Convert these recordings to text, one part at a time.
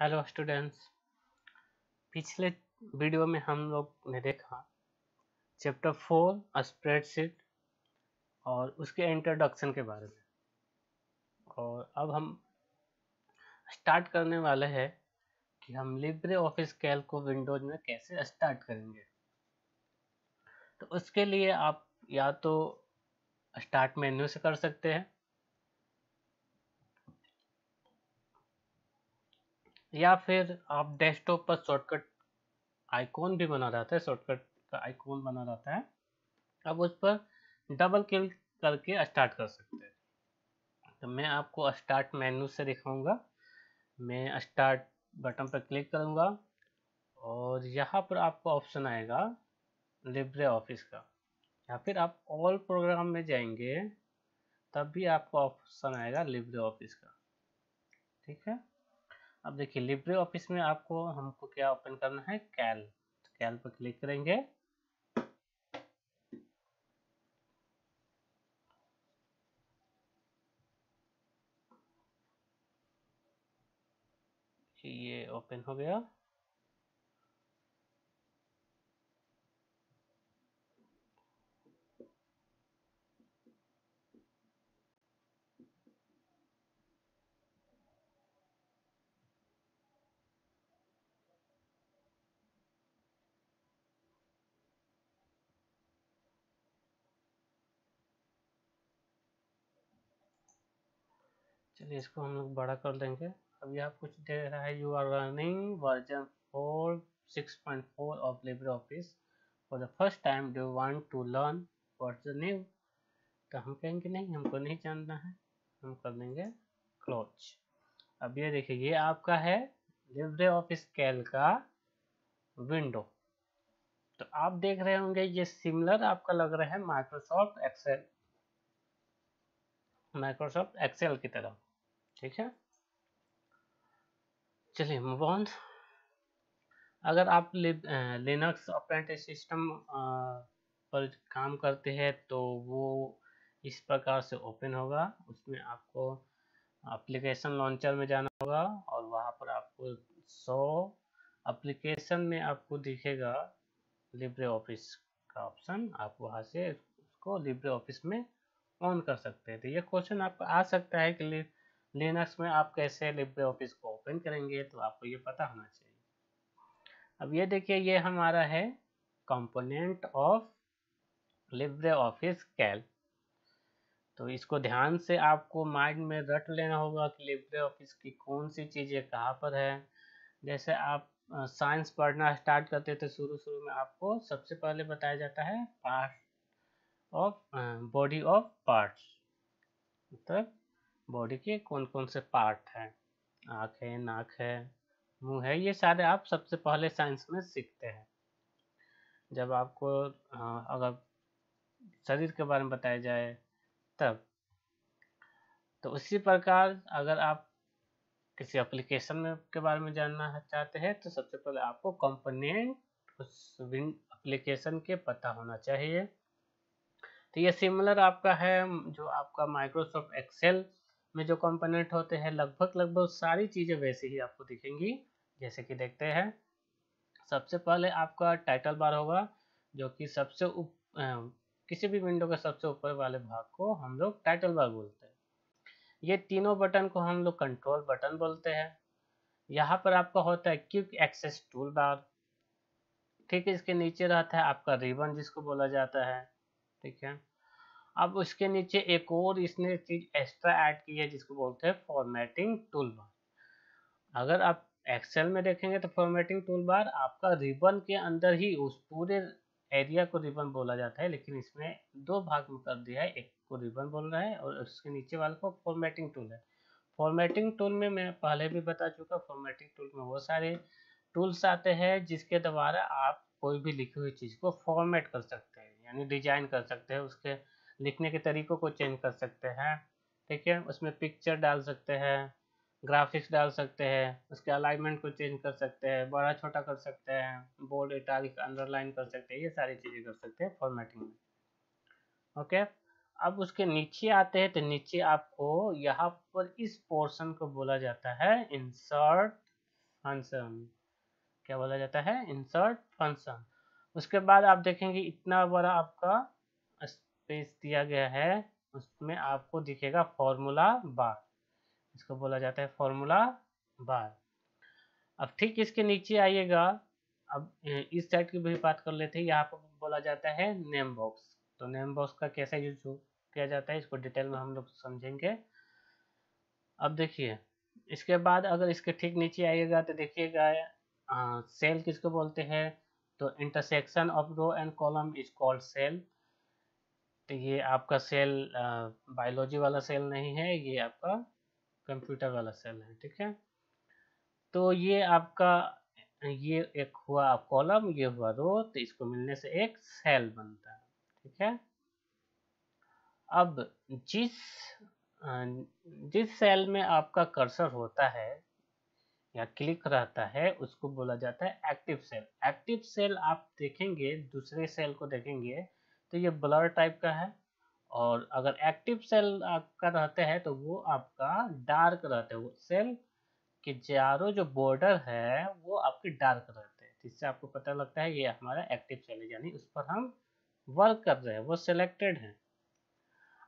Hello students. पिछले video में हम लोग ने देखा चैप्टर 4 स्प्रेडशीट और उसके इंट्रोडक्शन के बारे में। और अब हम स्टार्ट करने वाले हैं कि हम लिब्रे ऑफिस कैल्क को विंडोज में कैसे स्टार्ट करेंगे। तो उसके लिए आप या तो स्टार्ट मेन्यू से कर सकते हैं या फिर आप डेस्कटॉप पर शॉर्टकट आइकॉन भी बना रहता है, शॉर्टकट का आइकॉन बना रहता है, अब उस पर डबल क्लिक करके स्टार्ट कर सकते हैं। तो मैं आपको स्टार्ट मेन्यू से दिखाऊंगा। मैं स्टार्ट बटन पर क्लिक करूंगा और यहाँ पर आपको ऑप्शन आएगा लिब्रे ऑफिस का, या फिर आप ऑल प्रोग्राम में जाएंगे तब भी आपको ऑप्शन आएगा लिब्रे ऑफिस का। ठीक है, अब देखिए लिब्रे ऑफिस में हमको क्या ओपन करना है, कैल। कैल पर क्लिक करेंगे। ये ओपन हो गया। चलिए इसको हम लोग बड़ा कर देंगे। अब यहाँ कुछ दे रहा है, you are running version 4 6.4 of LibreOffice for the first time, do want to learn what's the new. तो हम कहेंगे नहीं, हमको नहीं जानना है, हम कर देंगे क्लोज। अब ये देखिए, ये आपका है लिब्रे ऑफिस कैल का विंडो। तो आप देख रहे होंगे ये सिमिलर आपका लग रहा है माइक्रोसॉफ्ट एक्सेल की तरह। ठीक है, चलिए मूव ऑन। अगर आप लिनक्स ऑपरेटिंग सिस्टम पर काम करते हैं तो वो इस प्रकार से ओपन होगा। उसमें आपको एप्लीकेशन लॉन्चर में जाना होगा और वहाँ पर आपको 100 एप्लीकेशन में आपको दिखेगा लिब्रे ऑफिस का ऑप्शन। आप वहाँ से उसको लिब्रे ऑफिस में ऑन कर सकते हैं। तो ये क्वेश्चन आपको आ सकता है कि लिनक्स में आप कैसे लिब्रे ऑफिस को ओपन करेंगे, तो आपको ये पता होना चाहिए। अब ये देखिए, ये हमारा है component of Libre office Calc. तो इसको ध्यान से आपको माइंड में रट लेना होगा कि लिब्रे ऑफिस की कौन सी चीज़ें कहाँ पर है। जैसे आप साइंस पढ़ना स्टार्ट करते थे, शुरू शुरू में आपको सबसे पहले बताया जाता है part of body of parts, मतलब बॉडी के कौन कौन से पार्ट हैं। आँख है, नाक है, मुंह है, ये सारे आप सबसे पहले साइंस में सीखते हैं। जब आपको अगर शरीर के बारे में बताया जाए तब। तो उसी प्रकार अगर आप किसी एप्लीकेशन में के बारे में जानना चाहते हैं तो सबसे पहले आपको कंपोनेंट उस एप्लीकेशन के पता होना चाहिए। तो ये सिमिलर आपका है जो आपका माइक्रोसॉफ्ट एक्सेल में जो कंपोनेंट होते हैं, लगभग लगभग सारी चीज़ें वैसे ही आपको दिखेंगी। जैसे कि देखते हैं, सबसे पहले आपका टाइटल बार होगा, जो कि किसी भी विंडो के सबसे ऊपर वाले भाग को हम लोग टाइटल बार बोलते हैं। ये तीनों बटन को हम लोग कंट्रोल बटन बोलते हैं। यहाँ पर आपका होता है क्विक एक्सेस टूल बार। ठीक है, इसके नीचे रहता है आपका रिबन जिसको बोला जाता है। ठीक है, अब उसके नीचे एक और इसने चीज एक्स्ट्रा ऐड की है जिसको बोलते हैं फॉर्मेटिंग टूल बार। अगर आप एक्सेल में देखेंगे तो फॉर्मेटिंग टूल बार आपका रिबन के अंदर ही, उस पूरे एरिया को रिबन बोला जाता है, लेकिन इसमें दो भाग में कर दिया है। एक को रिबन बोल रहा है और उसके नीचे वाले को फॉर्मेटिंग टूल है। फॉर्मेटिंग टूल में मैं पहले भी बता चुका, फॉर्मेटिंग टूल में वो सारे टूल्स आते हैं जिसके द्वारा आप कोई भी लिखी हुई चीज़ को फॉर्मेट कर सकते हैं, यानी डिजाइन कर सकते हैं, उसके लिखने के तरीकों को चेंज कर सकते हैं। ठीक है, उसमें पिक्चर डाल सकते हैं, ग्राफिक्स डाल सकते हैं, उसके अलाइनमेंट को चेंज कर सकते हैं, बड़ा छोटा कर सकते हैं, बोल्ड इटालिक अंडरलाइन कर सकते हैं, ये सारी चीज़ें कर सकते हैं फॉर्मेटिंग में। ओके, अब उसके नीचे आते हैं तो नीचे आपको यहाँ पर इस पोर्शन को बोला जाता है इंसर्ट फंक्शन, क्या बोला जाता है, इंसर्ट फंक्शन। उसके बाद आप देखेंगे इतना बड़ा आपका स्पेस दिया गया है, उसमें आपको दिखेगा फॉर्मूला बार, इसको बोला जाता है फॉर्मूला बार। अब ठीक इसके नीचे आइएगा, अब इस साइड की भी बात कर लेते हैं। यहाँ पर बोला जाता है नेम बॉक्स। तो नेम बॉक्स का कैसा यूज किया जाता है इसको डिटेल में हम लोग समझेंगे। अब देखिए इसके बाद अगर इसके ठीक नीचे आइएगा तो देखिएगा सेल किसको बोलते हैं, तो intersection of row and column is called cell. तो ये आपका सेल बायोलॉजी वाला सेल नहीं है, ये आपका कंप्यूटर वाला सेल है, ठीक है। तो ये आपका, ये एक हुआ कॉलम, ये हुआ रो, तो इसको मिलने से एक सेल बनता है, ठीक है। अब जिस जिस सेल में आपका कर्सर होता है या क्लिक रहता है उसको बोला जाता है एक्टिव सेल। एक्टिव सेल आप देखेंगे, दूसरे सेल को देखेंगे तो ये ब्लर टाइप का है, और अगर एक्टिव सेल आपका रहते हैं तो वो आपका डार्क रहते हैं, वो सेल कि चारों जो बॉर्डर है वो आपके डार्क रहते हैं, जिससे आपको पता लगता है ये हमारा एक्टिव सेल है, यानी उस पर हम वर्क कर रहे हैं, वो सिलेक्टेड है।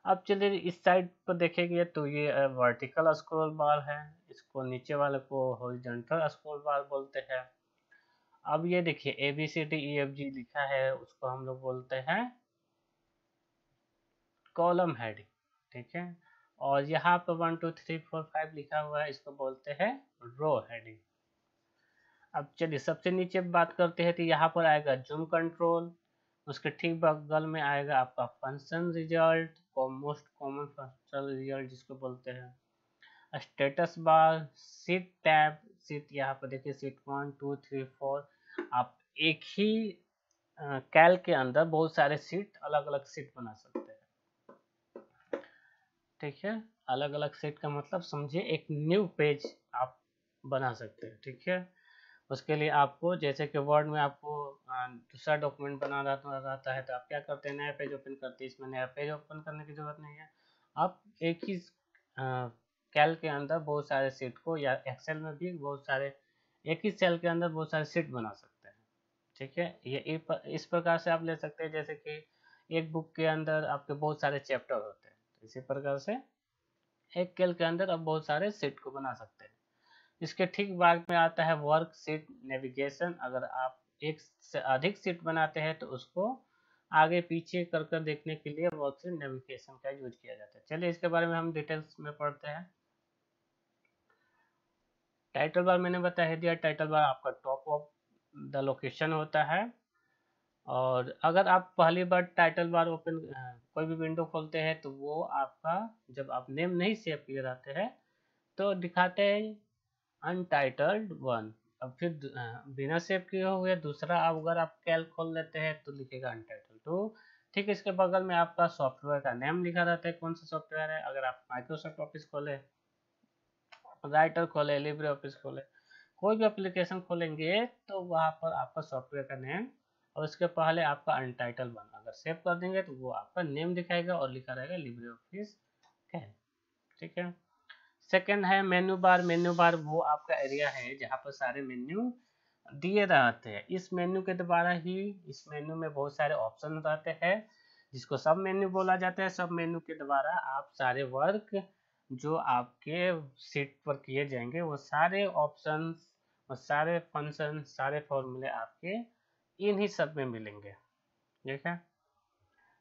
अब चलिए इस साइड पर देखेंगे तो ये वर्टिकल स्क्रॉल बार है, इसको नीचे वाले को हॉरिजॉन्टल स्क्रॉल बार बोलते हैं। अब ये देखिए ABCDEFG लिखा है, उसको हम लोग बोलते हैं कॉलम हेडिंग, ठीक है। और यहाँ पर 1 2 3 4 5 लिखा हुआ है, इसको बोलते हैं रो हेडिंग। अब चलिए सबसे नीचे बात करते हैं, तो यहाँ पर आएगा जूम कंट्रोल, उसके ठीक बगल में आएगा आपका function result, most common function result जिसको बोलते हैं, status bar, seat tab. Seat यहाँ पर देखिए सीट 1 2 3 4, आप एक ही कैल के अंदर बहुत सारे सीट, अलग अलग सीट बना सकते हैं, ठीक है। अलग अलग सीट का मतलब समझिए एक न्यू पेज आप बना सकते हैं, ठीक है। उसके लिए आपको जैसे कि वर्ड में आपको दूसरा डॉक्यूमेंट बना रहता है तो आप क्या करते हैं, नया पेज ओपन करते हैं। इसमें नया पेज ओपन करने की जरूरत नहीं है, आप एक ही कैल के अंदर बहुत सारे सीट को, या एक्सेल में भी बहुत सारे, एक ही सेल के अंदर बहुत सारे सीट बना सकते हैं, ठीक है। ये इस प्रकार से आप ले सकते हैं, जैसे कि एक बुक के अंदर आपके बहुत सारे चैप्टर होते हैं, इसी प्रकार से एक कैल के अंदर आप बहुत सारे सीट को बना सकते हैं। इसके ठीक बाद में आता है वर्क सीट नेविगेशन। अगर आप एक से अधिक सीट बनाते हैं तो उसको आगे पीछे कर कर देखने के लिए वर्क सीट नेविगेशन का यूज किया जाता है। चलिए इसके बारे में हम डिटेल्स में पढ़ते हैं। टाइटल बार मैंने बता दिया, टाइटल बार आपका टॉप ऑफ द लोकेशन होता है। और अगर आप पहली बार टाइटल बार ओपन कोई भी विंडो खोलते हैं तो वो आपका, जब आप नेम नहीं सेव किए रहते हैं तो दिखाते हैं अनटाइटल्ड वन। अब फिर बिना सेव किए हुए दूसरा, अगर आप कैल खोल लेते हैं तो लिखेगा अनटाइटल्ड टू। ठीक इसके बगल में आपका सॉफ्टवेयर का नेम लिखा रहता है, कौन सा सॉफ्टवेयर है। अगर आप माइक्रोसॉफ्ट ऑफिस खोले, राइटर खोले, लिब्रे ऑफिस खोले, कोई भी एप्लीकेशन खोलेंगे तो वहाँ पर आपका सॉफ्टवेयर का नेम और उसके पहले आपका अनटाइटल वन अगर सेव कर देंगे तो वो आपका नेम दिखाएगा और लिखा रहेगा लिब्रे ऑफिस कैल, ठीक है। सेकंड है मेन्यू बार। मेन्यू बार वो आपका एरिया है जहाँ पर सारे मेन्यू दिए रहते हैं। इस मेन्यू के द्वारा ही, इस मेन्यू में बहुत सारे ऑप्शन रहते हैं जिसको सब मेन्यू बोला जाता है। सब मेन्यू के द्वारा आप सारे वर्क जो आपके सीट पर किए जाएंगे वो सारे ऑप्शंस और सारे फंक्शन, सारे फॉर्मूले आपके इन्हीं सब में मिलेंगे, ठीक है।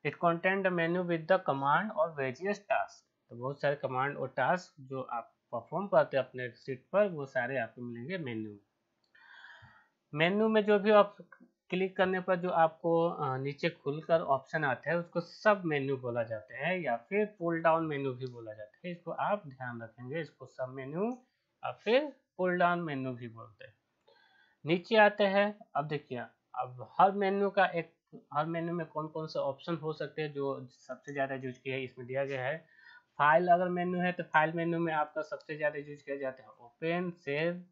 It content the menu with the command और वेरियस टास्क। तो बहुत सारे कमांड और टास्क जो आप परफॉर्म करते हैं अपने सीट पर वो सारे आपको मिलेंगे मेन्यू में। मेन्यू में जो भी आप क्लिक करने पर जो आपको नीचे खुलकर ऑप्शन आता है उसको सब मेन्यू बोला जाता है, या फिर पुल डाउन मेन्यू भी बोला जाता है। इसको आप ध्यान रखेंगे, इसको सब मेन्यू या फिर पुल डाउन मेन्यू भी बोलते हैं। नीचे आते हैं, अब देखिए अब हर मेन्यू का एक, हर मेन्यू में कौन कौन से ऑप्शन हो सकते हैं जो सबसे ज़्यादा यूज किया है इसमें दिया गया है। फाइल अगर मेन्यू है तो फाइल मेन्यू में आपका सबसे ज़्यादा यूज किया जाता है ओपन, सेव,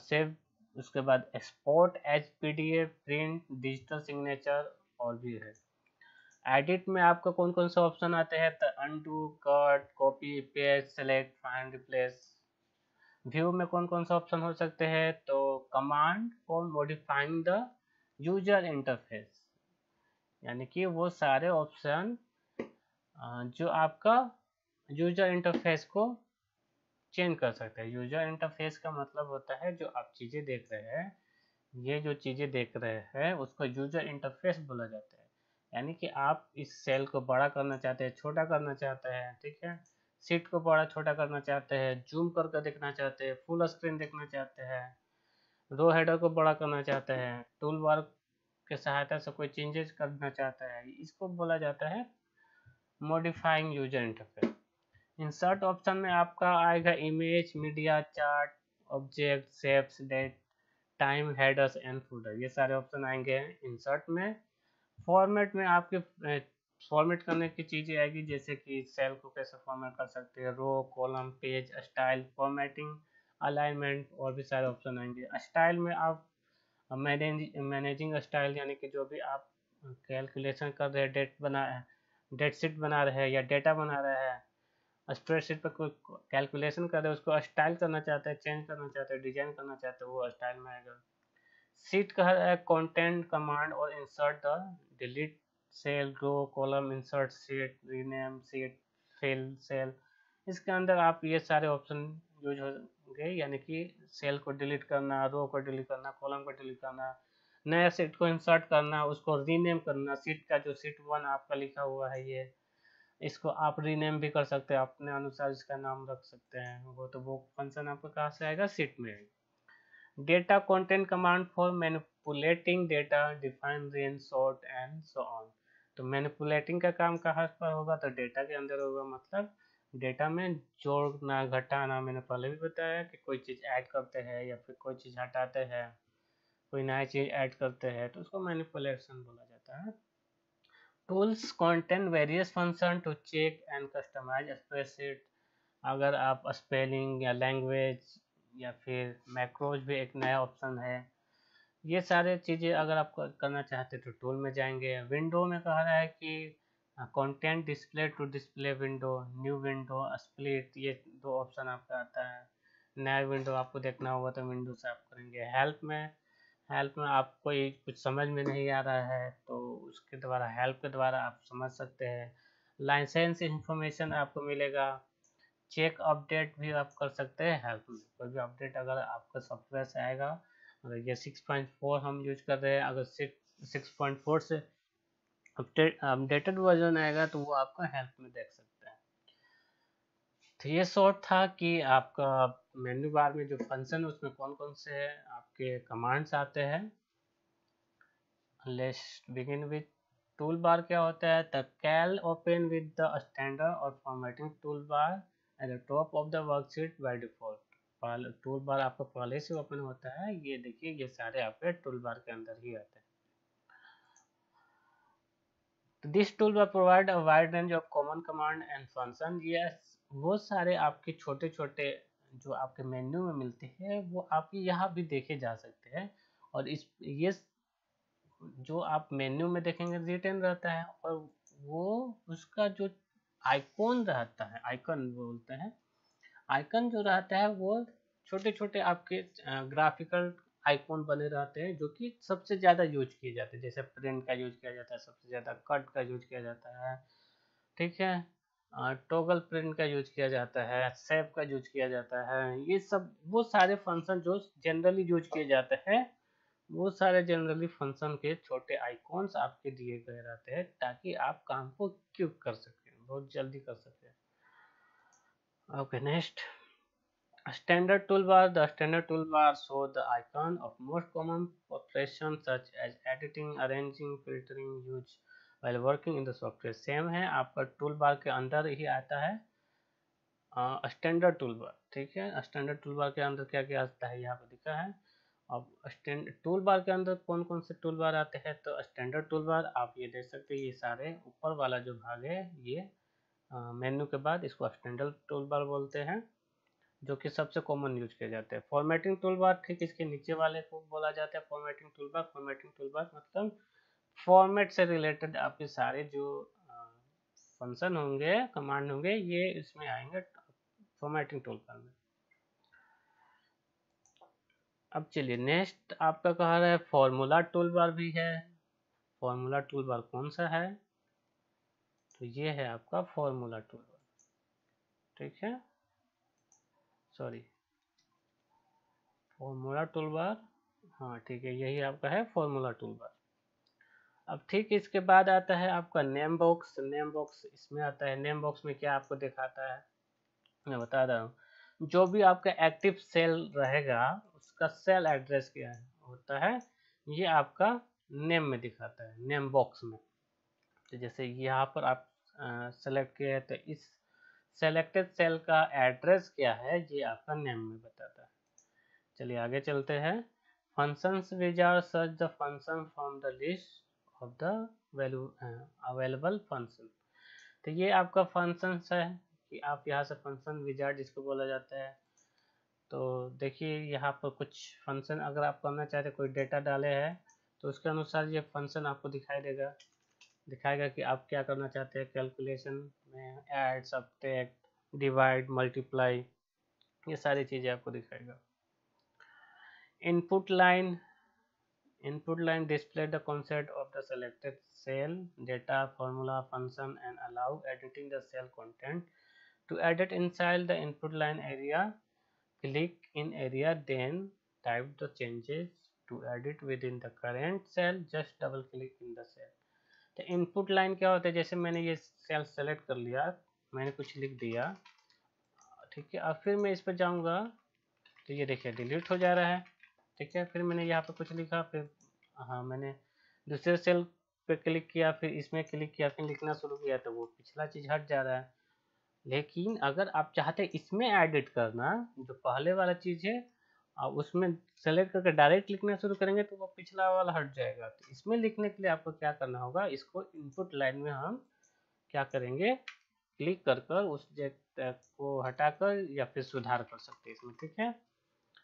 सेव, उसके बाद export as PDF, print, digital signature और भी है। एडिट में आपका कौन कौन से ऑप्शन आते हैं, तो undo, cut, copy, paste, select, find, replace. View में कौन कौन सा ऑप्शन हो सकते हैं, तो command for modifying the user interface, यानी कि वो सारे ऑप्शन जो आपका यूजर इंटरफेस को चेंज कर सकते हैं। यूजर इंटरफेस का मतलब होता है जो आप चीज़ें देख रहे हैं, ये जो चीज़ें देख रहे हैं उसको यूजर इंटरफेस बोला जाता है। यानी कि आप इस सेल को बड़ा करना चाहते हैं, छोटा करना चाहते हैं, ठीक है, सीट को बड़ा छोटा करना चाहते हैं, जूम करके देखना चाहते हैं, फुल स्क्रीन देखना चाहते हैं, रो हेडर को बड़ा करना चाहते हैं, टूल बार की सहायता से कोई चेंजेस करना चाहता है, इसको बोला जाता है modifying user interface. Insert option में आपका आएगा image, media, chart, object, shapes, date, time, headers and footer, ये सारे ऑप्शन आएंगे इंसर्ट में। फॉर्मेट में आपके फॉर्मेट करने की चीज़ें आएगी, जैसे कि सेल को कैसे फॉर्मेट कर सकते हैं, row, column, page, style, formatting, alignment, और भी सारे ऑप्शन आएंगे। स्टाइल में आप मैनेजिंग स्टाइल, यानी कि जो भी आप कैलकुलेशन कर रहे हैं, डेट शीट बना रहे हैं या डेटा बना रहे हैं, स्प्रेडशीट पर कोई कैलकुलेशन कर रहे हैं, उसको स्टाइल करना चाहते हैं, चेंज करना चाहते हैं, डिजाइन करना चाहते हैं, वो स्टाइल में आएगा। सीट का है कंटेंट कमांड और insert the delete cell, row, column, insert sheet, rename sheet, fill cell, इसके अंदर आप ये सारे ऑप्शन यूज होंगे, यानी कि सेल को डिलीट करना, रो को डिलीट करना, कॉलम को डिलीट करना, नया सीट को इंसर्ट करना, उसको रीनेम करना, सीट का जो सीट 1 आपका लिखा हुआ है ये, इसको आप रीनेम भी कर सकते हैं, अपने अनुसार इसका नाम रख सकते हैं, वो फंक्शन आपका कहाँ से आएगा, सीट में। Data content command for manipulating data, define range, sort and so on. तो मैनिपुलेटिंग का काम कहाँ पर होगा, तो डेटा के अंदर होगा, मतलब डेटा में जोड़ना, घटाना, मैंने पहले भी बताया कि कोई चीज़ ऐड करते हैं या फिर कोई चीज़ हटाते हैं, कोई नई चीज़ ऐड करते हैं, तो उसको मैनिपुलेशन बोला जाता है। Tools content various function to check and customize spreadsheet, अगर आप स्पेलिंग या लैंग्वेज या फिर मैक्रोज भी एक नया ऑप्शन है, ये सारे चीज़ें अगर आप करना चाहते हैं तो टूल में जाएंगे। विंडो में कह रहा है कि content display to display window, new window, split, ये दो ऑप्शन आपका आता है। नया विंडो आपको देखना होगा तो विंडो से आप करेंगे। हेल्प में आपको कुछ समझ में नहीं आ रहा है तो उसके द्वारा, हेल्प के द्वारा आप समझ सकते हैं। लाइसेंस इंफॉर्मेशन आपको मिलेगा। चेक अपडेट भी आप कर सकते हैं हेल्प में, कोई भी अपडेट अगर आपका सॉफ्टवेयर से आएगा, अगर ये 6.4 हम यूज कर रहे हैं, अगर 6.4 से अपडेटेड वर्जन आएगा तो वो आपका हेल्प में देख सकते हैं। तो ये शॉर्ट था कि आपका मेन्यू बार में जो फंक्शन है उसमें कौन कौन से आपके कमांड्स आते हैं। Let's begin with tool bar. क्या होता है, the Calc open with the standard और formatting tool bar at the top of the worksheet by default. Tool bar आपका पहले से ओपन होता है, ये देखिए ये सारे आपके टूल बार के अंदर ही आते हैं। This tool bar provide a wide range of common command and function. ये वो सारे आपके छोटे छोटे जो आपके मेन्यू में मिलते हैं वो आपके यहाँ भी देखे जा सकते हैं, और इस ये जो आप मेन्यू में देखेंगे रिटर्न रहता है, और वो उसका जो आइकॉन रहता है, आइकन बोलते हैं, आइकन जो रहता है वो छोटे छोटे आपके ग्राफिकल आइकॉन बने रहते हैं जो कि सबसे ज़्यादा यूज किए जाते हैं। जैसे प्रिंट का यूज किया जाता है सबसे ज़्यादा, कट का यूज किया जाता है, ठीक है, टॉगल प्रिंट का यूज किया जाता है, शेप का यूज किया जाता है, ये सब वो सारे फंक्शन जो जनरली यूज किए जाते हैं, वो सारे जनरली फंक्शन के छोटे आइकॉन्स आपके दिए गए रहते हैं ताकि आप काम को क्विक कर सकें, बहुत जल्दी कर सकें। Okay, next, standard toolbar. The standard toolbar show the icon of most common operations such as editing, arranging, filtering, use while working in the software. Same है, आपका टूल बार के अंदर ही आता है स्टैंडर्ड टूल बार, ठीक है। Standard tool bar के अंदर क्या क्या आता है यहाँ पर दिखा है। अब टूल बार के अंदर कौन कौन से टूल बार आते हैं, तो स्टैंडर्ड टूल बार आप ये देख सकते हैं, ये सारे ऊपर वाला जो भाग है ये मेन्यू के बाद इसको स्टैंडर्ड टूल बार बोलते हैं, जो कि सबसे कॉमन यूज किए जाते हैं। फॉर्मेटिंग टूल बार ठीक इसके नीचे वाले को बोला जाता है फॉर्मेटिंग टूल बार। फॉर्मेटिंग टूल बार मतलब फॉर्मेट से रिलेटेड आपके सारे जो फंक्शन होंगे, कमांड होंगे, ये इसमें आएंगे फॉर्मेटिंग टूल बार में। अब चलिए नेक्स्ट आपका कह रहा है फॉर्मूला टूल बार भी है। फॉर्मूला टूल बार कौन सा है? तो ये है आपका फॉर्मूला टूल बार, ठीक है, सॉरी फॉर्मूला टूल बार, हाँ ठीक है, यही आपका है फॉर्मूला टूल बार। अब ठीक इसके बाद आता है आपका नेम बॉक्स। नेम बॉक्स इसमें आता है, नेम बॉक्स में क्या आपको दिखाता है मैं बता रहा हूँ। जो भी आपका एक्टिव सेल रहेगा उसका सेल एड्रेस क्या है होता है, ये आपका नेम में दिखाता है, नेम बॉक्स में। तो जैसे यहाँ पर आप सेलेक्ट किए तो इस सेलेक्टेड सेल का एड्रेस क्या है ये आपका नेम में बताता है। चलिए आगे चलते हैं। Functions wizard search the function from the list of the value available function. तो ये आपका फंक्शंस है कि आप यहाँ से फंक्शन विजार्ड जिसको बोला जाता है। तो देखिए यहाँ पर कुछ फंक्शन अगर आप करना चाहते हैं, कोई डेटा डाले हैं तो उसके अनुसार ये फंक्शन आपको दिखाएगा कि आप क्या करना चाहते हैं। कैलकुलेशन में ऐड, सब्ट्रैक्ट, डिवाइड, मल्टीप्लाई, ये सारी चीज़ें आपको दिखाएगा। Input line display the concept of the selected cell data formula function and allow editing the cell content. To edit inside the input line area, click in area, then type the changes. To edit within the current cell, just double click in the cell. तो input line क्या होता है, जैसे मैंने ये cell select कर लिया, मैंने कुछ लिख दिया, ठीक है, अब फिर मैं इस पर जाऊंगा तो ये देखिए डिलीट हो जा रहा है, ठीक है। फिर मैंने यहाँ पे कुछ लिखा, फिर हाँ मैंने दूसरे सेल पे क्लिक किया, फिर इसमें क्लिक किया, फिर लिखना शुरू किया तो वो पिछला चीज़ हट जा रहा है। लेकिन अगर आप चाहते हैं इसमें एडिट करना, जो पहले वाला चीज़ है उसमें सेलेक्ट करके डायरेक्ट लिखना शुरू करेंगे तो वो पिछला वाला हट जाएगा। तो इसमें लिखने के लिए आपको क्या करना होगा, इसको इनपुट लाइन में हम क्या करेंगे, क्लिक कर कर उस जगह को हटाकर या फिर सुधार कर सकते हैं इसमें, ठीक है।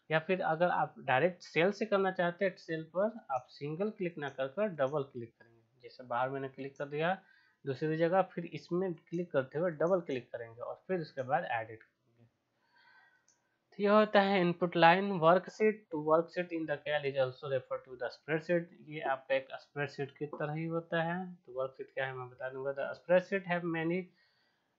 या फिर अगर आप डायरेक्ट सेल से करना चाहते हैं, सेल पर आप सिंगल क्लिक ना कर कर डबल क्लिक करेंगे। जैसे बाहर मैंने क्लिक कर दिया दूसरी जगह, फिर इसमें क्लिक करते हुए डबल क्लिक करेंगे और फिर उसके बाद एडिट करेंगे। तो यह होता है input line. Worksheet, to worksheet in the cell is also refer to the spreadsheet. ये आपका एक स्प्रेडशीट की तरह ही होता है। तो वर्कशीट क्या है मैं बता दूंगा। The spreadsheet have many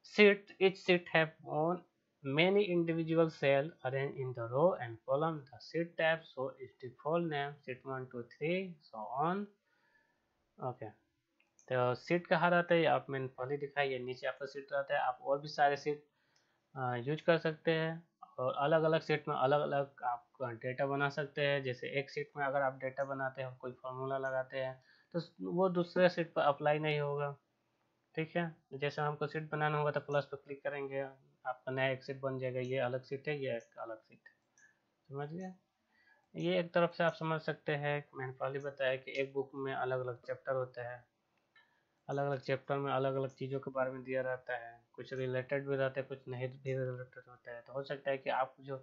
sheet. Each sheet have on many individual cells arranged in the row and column. The sheet tab so its default name sheet 1 2 3 so on. Okay, तो सीट कहाँ रहता है आप मैंने पहले दिखाई है, नीचे आपका सीट रहता है। आप और भी सारे सीट यूज कर सकते हैं और अलग अलग सीट में अलग अलग आप डेटा बना सकते हैं। जैसे एक सीट में अगर आप डेटा बनाते हैं, कोई फार्मूला लगाते हैं तो वो दूसरे सीट पर अप्लाई नहीं होगा, ठीक है। जैसे हमको सीट बनाना होगा तो प्लस पर क्लिक करेंगे, आपका नया एक सीट बन जाएगा। ये अलग सीट है, ये एक अलग सीट है, समझ गए। ये एक तरफ से आप समझ सकते हैं। मैंने पहले बताया कि एक बुक में अलग अलग चैप्टर होता है, अलग अलग चैप्टर में अलग अलग चीज़ों के बारे में दिया रहता है, कुछ रिलेटेड भी रहता है, कुछ नहीं भी रिलेटेड होता है। तो हो सकता है कि आप जो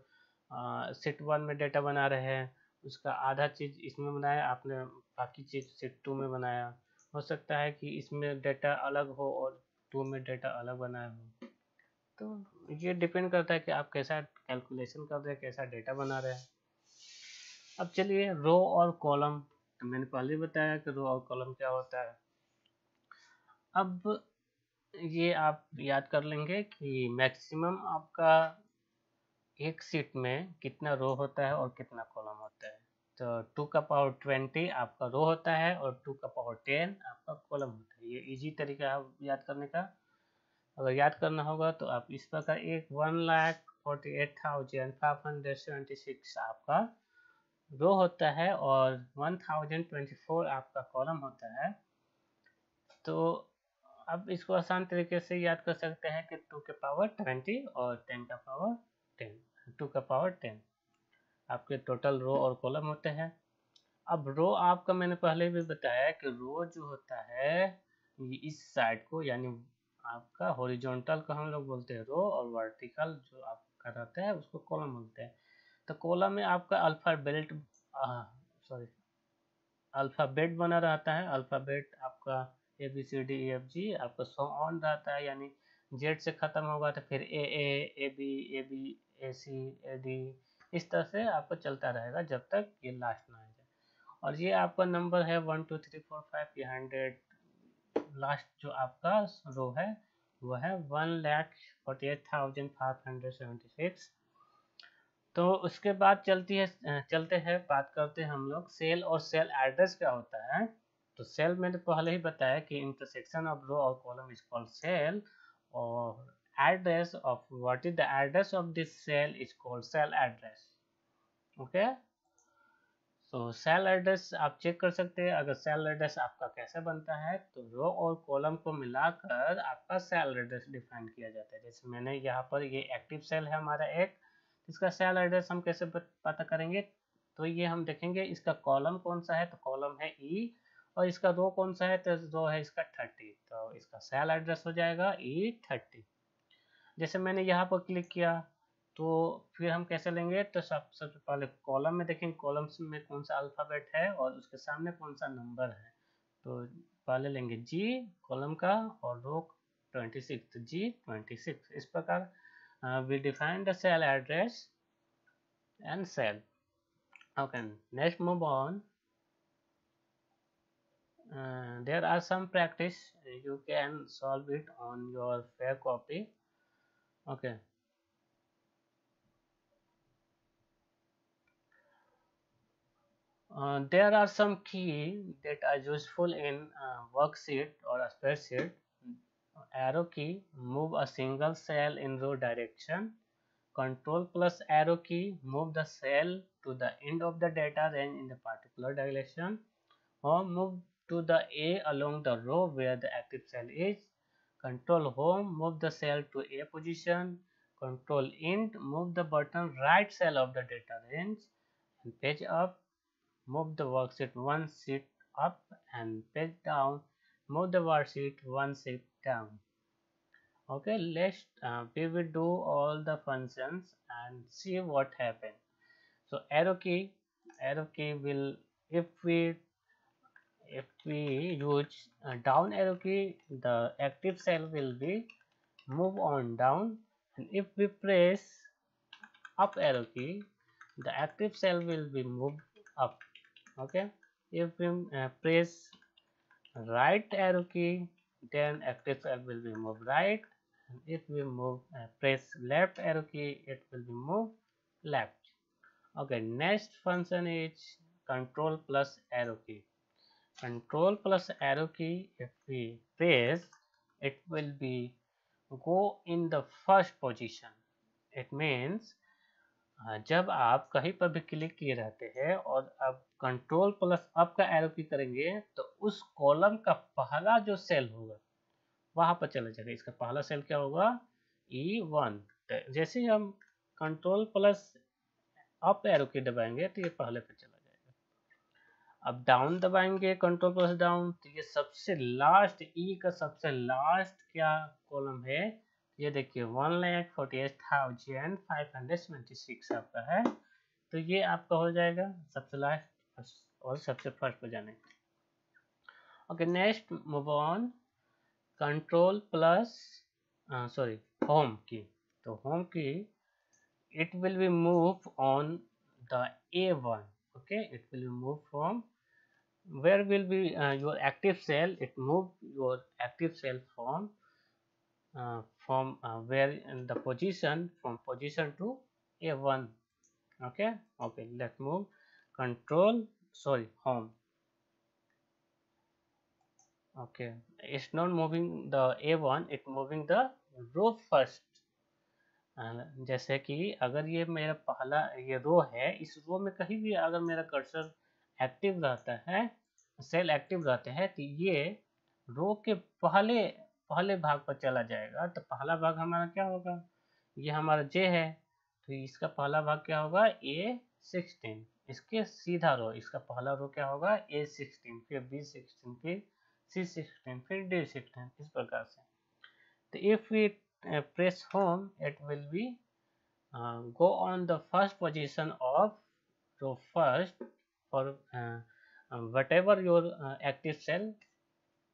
सीट 1 में डेटा बना रहे हैं उसका आधा चीज़ इसमें बनाया आपने, बाकी चीज़ सीट 2 में बनाया। हो सकता है कि इसमें डेटा अलग हो और 2 में डेटा अलग बनाया हो। तो ये डिपेंड करता है कि आप कैसा कैलकुलेशन कर रहे हैं, कैसा डेटा बना रहे हैं। अब चलिए रो और कॉलम, तो मैंने पहले बताया कि रो और कॉलम क्या होता है। अब ये आप याद कर लेंगे कि मैक्सिमम आपका एक सीट में कितना रो होता है और कितना कॉलम होता है। तो 2 का पावर 20 आपका रो होता है और 2 का पावर 10 आपका कॉलम होता है। ये इजी तरीका है याद करने का। अगर याद करना होगा तो आप इस प्रकार 1,48,576 आपका रो होता है और 1024 आपका कॉलम होता है। तो अब इसको आसान तरीके से याद कर सकते हैं कि 2 के पावर 20 और 10 का पावर 10, 2 का पावर 10 आपके टोटल रो और कॉलम होते हैं। अब रो आपका मैंने पहले भी बताया कि रो जो होता है ये इस साइड को, यानी आपका हॉरिजॉन्टल को हम लोग बोलते हैं रो और वर्टिकल जो आपका रहता है उसको कॉलम बोलते हैं। तो कॉलम में आपका अल्फ़ाबेट बना रहता है। अल्फ़ाबेट आपका ABCDEFG आपका सो ऑन रहता है, यानी जेड से ख़त्म होगा तो फिर AA, AB, AC, AD, इस तरह से आपको चलता रहेगा जब तक ये लास्ट ना आ जाए। और ये आपका नंबर है 1 2 3 4 5 ये 100। लास्ट जो आपका रो है वो है 1,48,576। तो उसके बाद चलते हैं बात करते हैं हम लोग सेल और सेल एड्रेस क्या होता है। तो सेल मैंने पहले ही बताया कि इंटरसेक्शन ऑफ रो और कॉलम इज कॉल्ड सेल, और address of what is the address of this cell is called cell address. Okay, तो सेल एड्रेस आप चेक कर सकते हैं। अगर सेल एड्रेस आपका कैसे बनता है, तो रो और कॉलम को मिलाकर आपका सेल एड्रेस डिफाइन किया जाता है। जैसे मैंने यहाँ पर ये एक्टिव सेल है हमारा एक, इसका सेल एड्रेस हम कैसे पता करेंगे, तो ये हम देखेंगे इसका कॉलम कौन सा है, तो कॉलम है ई, और इसका रो कौन सा है, तो रो है इसका 30, तो इसका सेल एड्रेस हो जाएगा E30। जैसे मैंने यहाँ पर क्लिक किया, तो फिर हम कैसे लेंगे, तो सबसे पहले कॉलम में देखेंगे कॉलम्स में कौन सा अल्फ़ाबेट है और उसके सामने कौन सा नंबर है। तो पहले लेंगे जी कॉलम का और रो 26, तो G26। इस प्रकार we define the cell address and cell. Okay, next move on. There are some practice you can solve it on your fair copy. Okay. There are some key that are useful in worksheet or a spreadsheet. Arrow key, move a single cell in row direction. Control plus arrow key, move the cell to the end of the data range in a particular direction. Home, move to the A along the row where the active cell is. Control home, move the cell to A position. Control int, move the button right cell of the data range. And page up, move the worksheet one sheet up, and page down, move the worksheet one sheet down. Okay, we will do all the functions and see what happens. So arrow key will, if we use down arrow key, the active cell will be move on down, and if we press up arrow key, the active cell will be moved up. Okay, if we press right arrow key, then active cell will be moved right, and if we press left arrow key, it will be moved left. Okay, next function is control plus arrow key. Control plus arrow key, if we press, it will be go in the first position. It means जब आप कहीं पर भी click किए रहते हैं और अब कंट्रोल प्लस अप का एरो की करेंगे, तो उस कॉलम का पहला जो सेल होगा वहां पर चला जाएगा। इसका पहला सेल क्या होगा, E1। जैसे ही हम कंट्रोल प्लस अप एरो की दबाएंगे तो ये पहले पे चला जाएगा। अब डाउन दबाएंगे कंट्रोल प्लस डाउन, तो ये सबसे लास्ट ई का सबसे लास्ट क्या कॉलम है, ये देखिए 1,48,576 आपका है। तो ये आपका हो जाएगा सबसे लास्ट और सबसे फर्स्ट पे जाने। Okay, next move on control plus home की। तो होम की it will be moved on the A1. Okay, it will be moved from where will be your active cell. It move your active cell from where in the position, from position to A1. Okay, let's move home. Okay, it's not moving the A1, it's moving the row first. जैसे कि अगर ये मेरा पहला ये रो है, इस रो में कहीं भी अगर मेरा कर्सर एक्टिव रहता है, सेल एक्टिव रहते हैं, तो ये रो के पहले पहले भाग पर चला जाएगा। तो पहला भाग हमारा क्या होगा, ये हमारा जे है, तो इसका पहला भाग क्या होगा, A16। इसके सीधा रो, इसका पहला रो क्या होगा, A16, फिर B16, फिर C16, फिर D16, इस प्रकार से। तो if we press home, it will be go on the first position of row first for whatever your active cell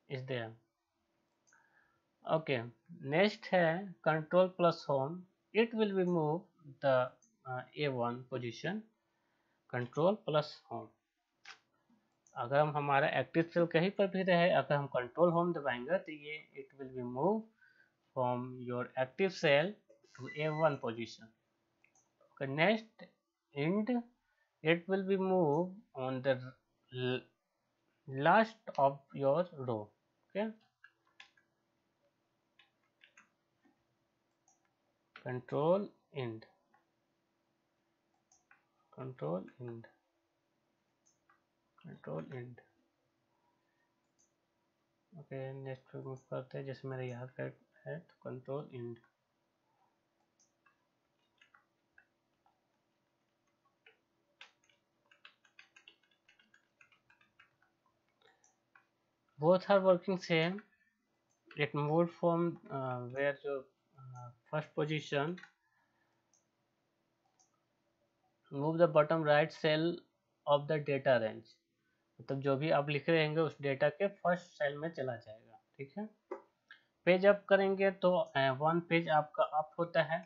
is there. Okay, next है control plus home, it will be move the A1 position control plus home. अगर हम हमारा active cell कहीं पर भी रहे, अगर हम कंट्रोल होम दबाएंगे तो ये it will be move from your active cell to A1 position. Okay, next end it will be moved on the last of your row. Okay, control end, control end, control end. Okay, next पे move करते हैं, जैसे मेरा यहाँ का है तो control end. Both are working same. It move from where जो first position, move the bottom right cell of the data range. मतलब जो भी आप लिख रहेंगे उस डेटा के फर्स्ट सेल में चला जाएगा। ठीक है, पेज अप करेंगे तो वन पेज आपका अप होता है,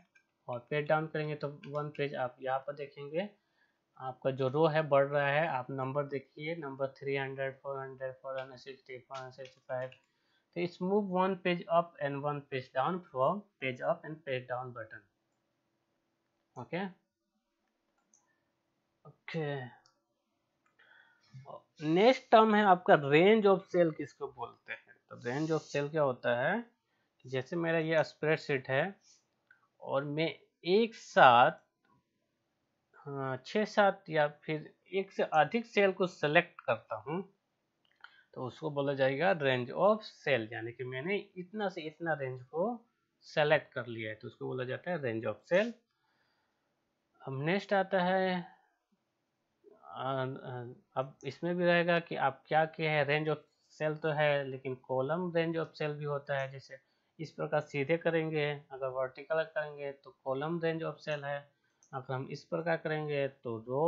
और पेज डाउन करेंगे तो वन पेज आप यहाँ पर देखेंगे आपका जो रो है बढ़ रहा है। आप नंबर देखिए, नंबर 300, 400, 460, 465। तो it's move one page up and one page down from page up and page down button. Okay okay, next term है आपका रेंज ऑफ सेल। किसको बोलते हैं? तो रेंज ऑफ सेल क्या होता है, जैसे मेरा ये स्प्रेडशीट है और मैं एक साथ 6-7 या फिर एक से अधिक सेल को सेलेक्ट करता हूँ तो उसको बोला जाएगा रेंज ऑफ सेल। यानी कि मैंने इतना से इतना रेंज को सेलेक्ट कर लिया है तो उसको बोला जाता है रेंज ऑफ सेल। अब नेक्स्ट आता है, अब इसमें भी रहेगा कि आप क्या किए हैं। रेंज ऑफ सेल तो है, लेकिन कॉलम रेंज ऑफ सेल भी होता है। जैसे इस प्रकार सीधे करेंगे, अगर वर्टिकल करेंगे तो कॉलम रेंज ऑफ सेल है, अगर हम इस प्रकार करेंगे तो रो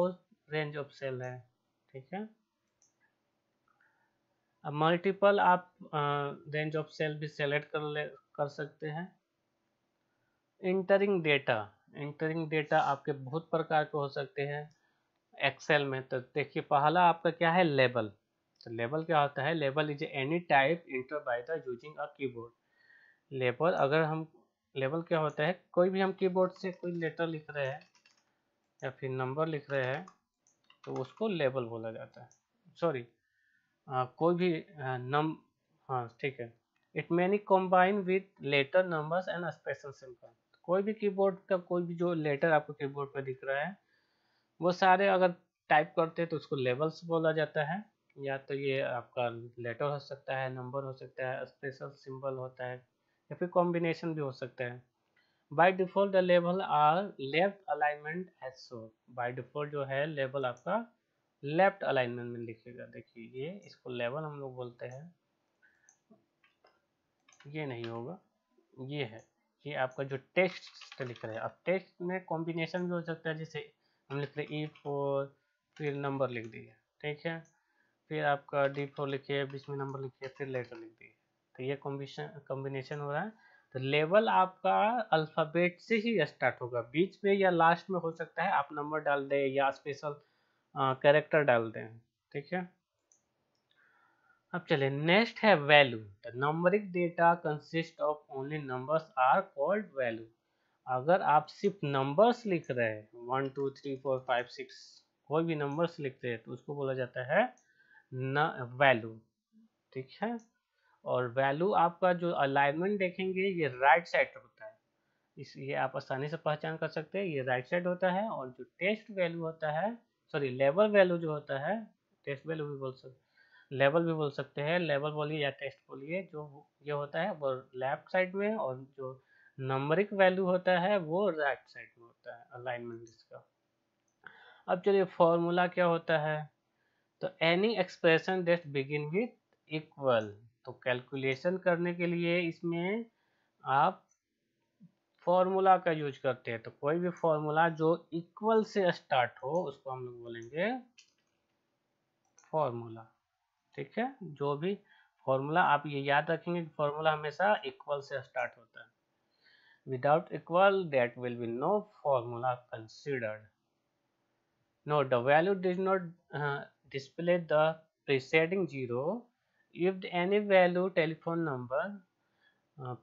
रेंज ऑफ सेल है। ठीक है, अब मल्टीपल आप रेंज ऑफ सेल भी सेलेक्ट कर सकते हैं। इंटरिंग डेटा, इंटरिंग डेटा आपके बहुत प्रकार के हो सकते हैं एक्सेल में। तो देखिए, पहला आपका क्या है, लेबल। तो लेबल क्या होता है, label is any type inter by the using a keyboard. Label, अगर हम लेबल क्या होता है, कोई भी हम कीबोर्ड से कोई लेटर लिख रहे हैं या फिर नंबर लिख रहे हैं तो उसको लेबल बोला जाता है। सॉरी, कोई भी नम हाँ ठीक है, it many combine with letter numbers and special symbol. कोई भी कीबोर्ड का कोई भी जो लेटर आपको कीबोर्ड पर दिख रहा है वो सारे अगर टाइप करते हैं तो उसको लेबल्स बोला जाता है। या तो ये आपका लेटर हो सकता है, नंबर हो सकता है, स्पेशल सिंबल होता है, या फिर कॉम्बिनेशन भी हो सकता है। By default the label are left alignment as show. By default जो है लेबल आपका लेफ्ट अलाइनमेंट में लिखेगा। देखिए, ये इसको लेबल हम लोग बोलते हैं, ये नहीं होगा, ये है। ये आपका जो टेक्स्ट लिख रहे हैं, अब टेक्स्ट में कॉम्बिनेशन भी हो सकता है। जैसे हम लिख रहे E4 फिर नंबर लिख दिए, ठीक है, फिर आपका D4 लिखिए, बीच में नंबर लिखिए, फिर लेटर लिख दिए, तो ये कॉम्बिनेशन हो रहा है। तो लेवल आपका अल्फ़ाबेट से ही स्टार्ट होगा, बीच में या लास्ट में हो सकता है आप नंबर डाल दें या स्पेशल कैरेक्टर डाल दें। ठीक है, अब चले, नेक्स्ट है value. The numeric data consist of only numbers are called value. अगर आप सिर्फ नंबर्स लिख रहे हैं 1 2 3 4 5 6 कोई भी नंबर्स लिखते हैं तो उसको बोला जाता है न वैल्यू। ठीक है, और वैल्यू आपका जो अलाइनमेंट देखेंगे ये राइट साइड होता है, इस ये आप आसानी से पहचान कर सकते हैं, ये राइट साइड होता है। और जो टेस्ट वैल्यू होता है, सॉरी लेवल वैल्यू जो होता है, टेस्ट वैल्यू भी बोल सकते, लेवल भी बोल सकते हैं, लेवल बोलिए या टेस्ट बोलिए, जो ये होता है वो लेफ्ट साइड में, और जो नंबरिक वैल्यू होता है वो राइट साइड में होता है अलाइनमेंट इसका। अब चलिए, फॉर्मूला क्या होता है, तो any expression that begin with equal. तो कैलकुलेशन करने के लिए इसमें आप फॉर्मूला का यूज करते हैं। तो कोई भी फॉर्मूला जो इक्वल से स्टार्ट हो उसको हम लोग बोलेंगे फॉर्मूला। ठीक है, जो भी फॉर्मूला, आप ये याद रखेंगे कि फॉर्मूला हमेशा इक्वल से स्टार्ट होता है। Without equal, that will be no formula considered. No, the value does not display the preceding zero if any value telephone number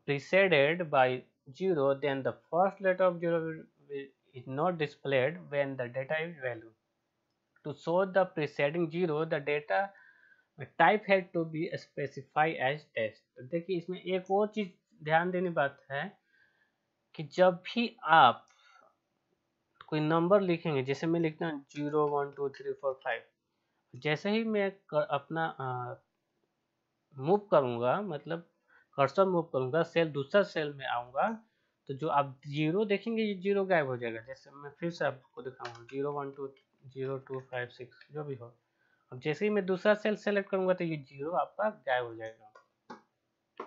preceded by 0, then the first letter of 0 is not displayed when the data is value. To show the preceding 0, the data type had to be specified as text. तो देखिए इसमें एक और चीज ध्यान देने बात है कि जब भी आप कोई नंबर लिखेंगे, जैसे मैं लिखता हूँ 0 1 2 3 4 5, जैसे ही मैं अपना मूव करूंगा, मतलब कर्सर मूव करूंगा, सेल दूसरा सेल में आऊंगा, तो जो आप जीरो देखेंगे ये जीरो गायब हो जाएगा। जैसे मैं फिर से आपको दिखाऊंगा 0 1 2 0 2 5 6 जो भी हो, अब जैसे ही मैं दूसरा सेल सेलेक्ट करूंगा तो ये जीरो आपका गायब हो जाएगा।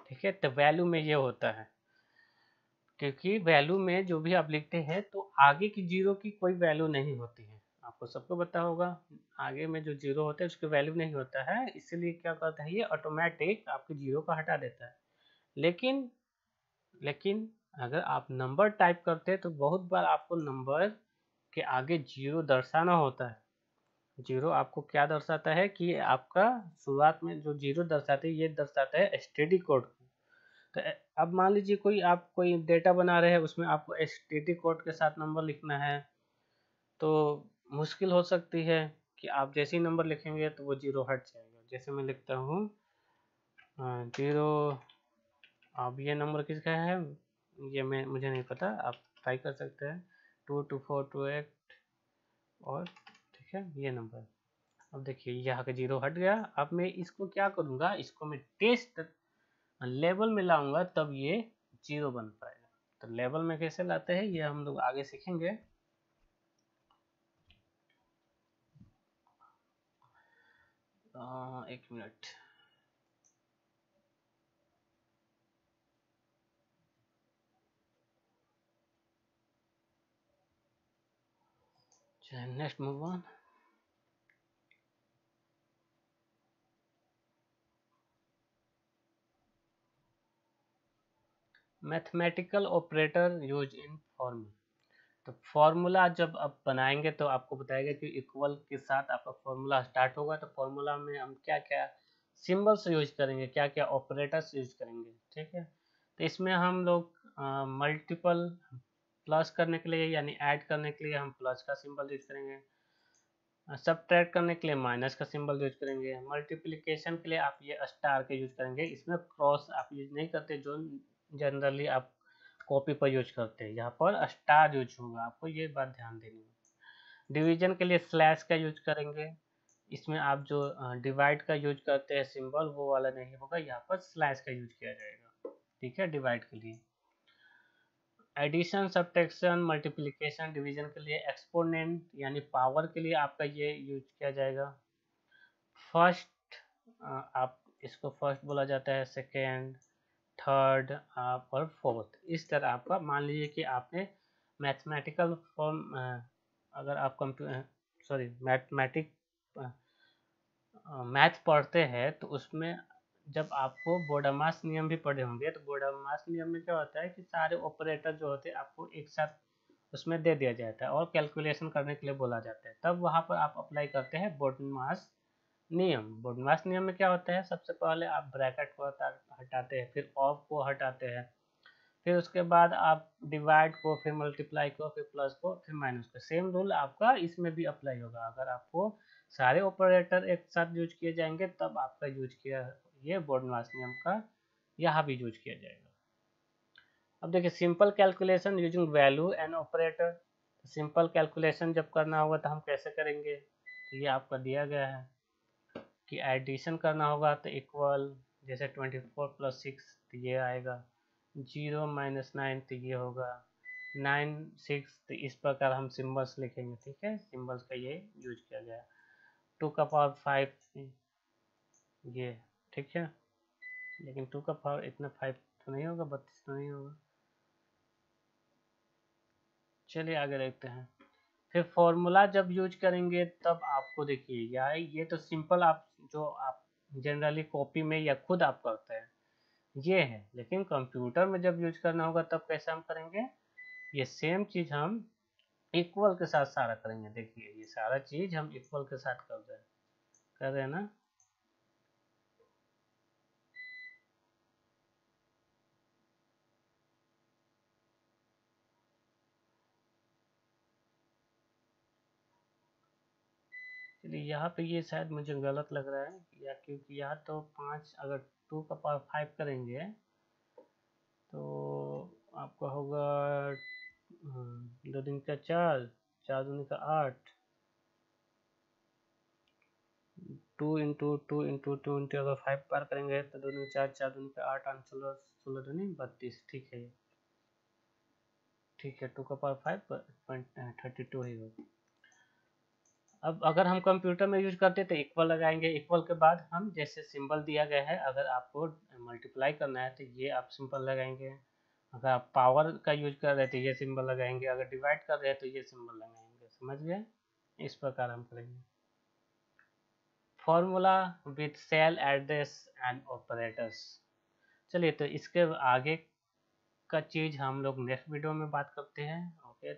ठीक है, तो वैल्यू में ये होता है, क्योंकि वैल्यू में जो भी आप लिखते हैं तो आगे की जीरो की कोई वैल्यू नहीं होती है, आपको सबको पता होगा। आगे में जो जीरो होता है उसकी वैल्यू नहीं होता है, इसलिए क्या करता है ये ऑटोमेटिक आपके जीरो को हटा देता है। लेकिन लेकिन अगर आप नंबर टाइप करते हैं तो बहुत बार आपको नंबर के आगे जीरो दर्शाना होता है। जीरो आपको क्या दर्शाता है कि आपका शुरुआत में जो जीरो दर्शाते हैं ये दर्शाता है एसटीडी कोड। तो अब मान लीजिए आप कोई डेटा बना रहे हैं, उसमें आपको एसटीडी कोड के साथ नंबर लिखना है, तो मुश्किल हो सकती है कि आप जैसे ही नंबर लिखेंगे तो वो जीरो हट जाएगा। जैसे मैं लिखता हूँ 0, अब ये नंबर किसका है ये मुझे नहीं पता, आप ट्राई कर सकते हैं 2 2 4 2 8 और ठीक है ये नंबर। अब देखिए यहाँ का जीरो हट गया। अब मैं इसको क्या करूँगा, इसको मैं टेस्ट लेवल में लाऊंगा तब ये जीरो बन पाएगा। तो लेवल में कैसे लाते हैं ये हम लोग आगे सीखेंगे। एक minute, next move on. Mathematical operator use in formula. तो फॉर्मूला जब आप बनाएंगे तो आपको बताएगा कि इक्वल के साथ आपका फॉर्मूला स्टार्ट होगा। तो फॉर्मूला में हम क्या क्या सिंबल्स यूज करेंगे, क्या क्या ऑपरेटर्स यूज करेंगे, ठीक है। तो इसमें हम लोग मल्टीपल प्लस करने के लिए यानी ऐड करने के लिए हम प्लस का सिंबल यूज करेंगे, सब्ट्रैक्ट करने के लिए माइनस का सिंबल यूज करेंगे, मल्टीप्लिकेशन के लिए आप ये स्टार के यूज करेंगे। इसमें क्रॉस आप यूज नहीं करते जो जनरली आप कॉपी पर यूज करते हैं, यहाँ पर स्टार यूज होगा, आपको ये बात ध्यान देनी है। डिवीजन के लिए स्लैश का यूज करेंगे, इसमें आप जो डिवाइड का यूज करते हैं सिंबल वो वाला नहीं होगा, यहाँ पर स्लैश का यूज किया जाएगा, ठीक है, डिवाइड के लिए। एडिशन सब्ट्रैक्शन मल्टीप्लिकेशन डिवीजन के लिए एक्सपोनेंट यानी पावर के लिए आपका ये यूज किया जाएगा। फर्स्ट आप इसको फर्स्ट बोला जाता है, सेकेंड, थर्ड और फोर्थ, इस तरह आपका मान लीजिए कि आपने मैथमेटिकल फॉर्म अगर आप मैथ पढ़ते हैं तो उसमें जब आपको बोडामास नियम भी पढ़े होंगे, तो बोडामास नियम में क्या होता है कि सारे ऑपरेटर जो होते हैं आपको एक साथ उसमें दे दिया जाता है और कैलकुलेशन करने के लिए बोला जाता है, तब वहाँ पर आप अप्लाई करते हैं बोडमास नियम। बोडमास नियम में क्या होता है, सबसे पहले आप ब्रैकेट को हटाते हैं, फिर ऑफ को हटाते हैं, फिर उसके बाद आप डिवाइड को, फिर मल्टीप्लाई को, फिर प्लस को, फिर माइनस को। सेम रूल आपका इसमें भी अप्लाई होगा। अगर आपको सारे ऑपरेटर एक साथ यूज किए जाएंगे तब आपका यूज किया ये बोडमास नियम का यहाँ भी यूज किया जाएगा। अब देखिए simple calculation using value and operator. Simple calculation जब करना होगा तो हम कैसे करेंगे, तो ये आपका दिया गया है कि एडिशन करना होगा तो इक्वल, जैसे 24 + 6 तो ये आएगा, 0 - 9 तो ये होगा, 9 6 तो इस प्रकार हम सिंबल्स लिखेंगे, ठीक है, सिंबल्स का ये यूज किया गया। 2 का पावर 5 ये, ठीक है, लेकिन 2 का पावर इतना 5 तो नहीं होगा, 32 तो नहीं होगा। चलिए आगे देखते हैं। फिर फॉर्मूला जब यूज करेंगे तब आपको देखिए यार ये तो सिंपल आप जो आप जनरली कॉपी में या खुद आप करते हैं, ये है, लेकिन कंप्यूटर में जब यूज करना होगा तब कैसे हम करेंगे, ये सेम चीज हम इक्वल के साथ सारा करेंगे। देखिए ये सारा चीज हम इक्वल के साथ कर रहे हैं ना। चलिए यहाँ पे ये शायद मुझे गलत लग रहा है, या क्योंकि यहाँ तो 5, अगर 2 का पावर 5 करेंगे तो आपका होगा 2 दूनी का 4, 4 दूनी का 8, 2 इंटू 2 इंटू 2 अगर 5 पार करेंगे तो 2 दूनी का 4, 4 दूनी का 8, 8 16, 16 दूनी 32, ठीक है। ठीक है, 2 का पावर 5 32 ही होगा। अब अगर हम कंप्यूटर में यूज करते तो इक्वल लगाएंगे, इक्वल के बाद हम जैसे सिंबल दिया गया है, अगर आपको मल्टीप्लाई करना है तो ये आप सिंबल लगाएंगे, अगर आप पावर का यूज कर रहे हैं तो ये सिंबल लगाएंगे, अगर डिवाइड कर रहे हैं तो ये सिंबल लगाएंगे। समझ गए, इस प्रकार हम करेंगे। Formula with cell address and operators. चलिए तो इसके आगे का चीज हम लोग नेक्स्ट वीडियो में बात करते हैं। ओके।